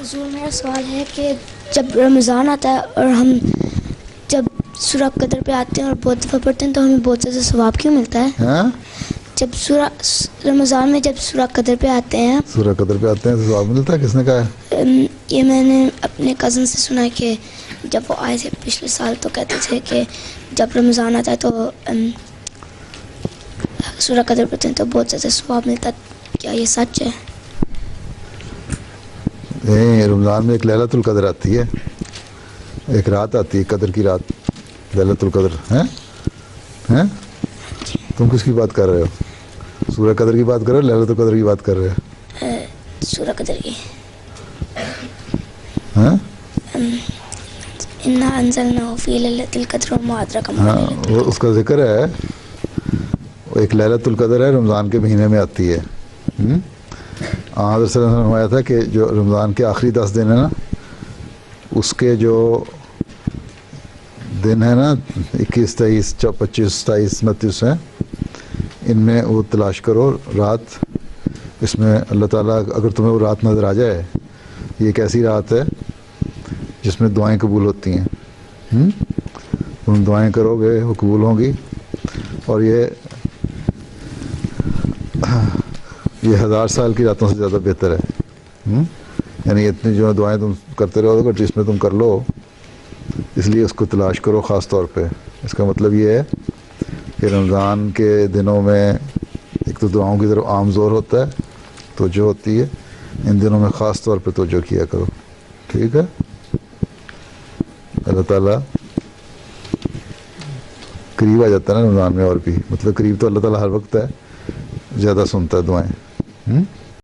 حضور میرا سوال ہے کہ جب رمضان آتا ہے اور ہم جب سورہ قدر پہ آتے ہیں اور بہت دفعہ پڑھتے ہیں تو ہمیں بہت زیادہ ثواب کیوں ملتا ہے؟ ہاں جب رمضان میں جب سورہ قدر پہ آتے ہیں، سورہ قدر پہ آتے ہیں تو ثواب ملتا ہے؟ کس نے کہا ہے؟ یہ میں نے اپنے کزن سے سنا کہ جب وہ آئے تھے پچھلے سال تو کہتے تھے کہ جب رمضان آتا ہے تو سورہ قدر پڑھتے ہیں تو بہت زیادہ ثواب ملتا ہے. کیا یہ سچ ہے؟ رمضان میں ایک لیلۃ القدر آتی ہے، ایک رات آتی ہے قدر کی رات، لیلۃ القدر ہیں؟ تم کس کی بات کر رہے ہو؟ سورہ قدر کی بات کر رہے ہو، لیلۃ القدر کی بات کر رہے ہو؟ سورہ قدر کی. ہاں انا انزلناہ فی لیلۃ القدر وما ادراک ما ہاں، لیلۃ وہ القدر. اس کا ذکر ہے، وہ ایک لیلۃ القدر ہے، رمضان کے مہینے میں آتی ہے. حضرت صلی اللہ علیہ وسلم نے فرمایا تھا کہ جو رمضان کے آخری 10 دن ہیں نا، اس کے جو دن ہیں نا 21 23 25 27 29 ہیں، ان میں وہ تلاش کرو رات، اس میں اللہ تعالیٰ اگر تمہیں وہ رات نظر آ جائے، یہ ایک ایسی رات ہے جس میں دعائیں قبول ہوتی ہیں. تم دعائیں کرو گے وہ قبول ہوں گی، اور یہ 1000 سال کی راتوں سے زیادہ بہتر ہے. یعنی اتنی جو دعائیں تم کرتے رہو گے جس میں تم کر لو، اس لیے اس کو تلاش کرو خاص طور پہ. اس کا مطلب یہ ہے کہ رمضان کے دنوں میں ایک تو دعاؤں کی طرف عام زور ہوتا ہے، توجہ ہوتی ہے، ان دنوں میں خاص طور پہ توجہ کیا کرو. ٹھیک ہے؟ اللہ تعالیٰ قریب آ جاتا ہے نا رمضان میں، اور بھی مطلب قریب تو اللہ تعالیٰ ہر وقت ہے، زیادہ سنتا ہے دعائیں.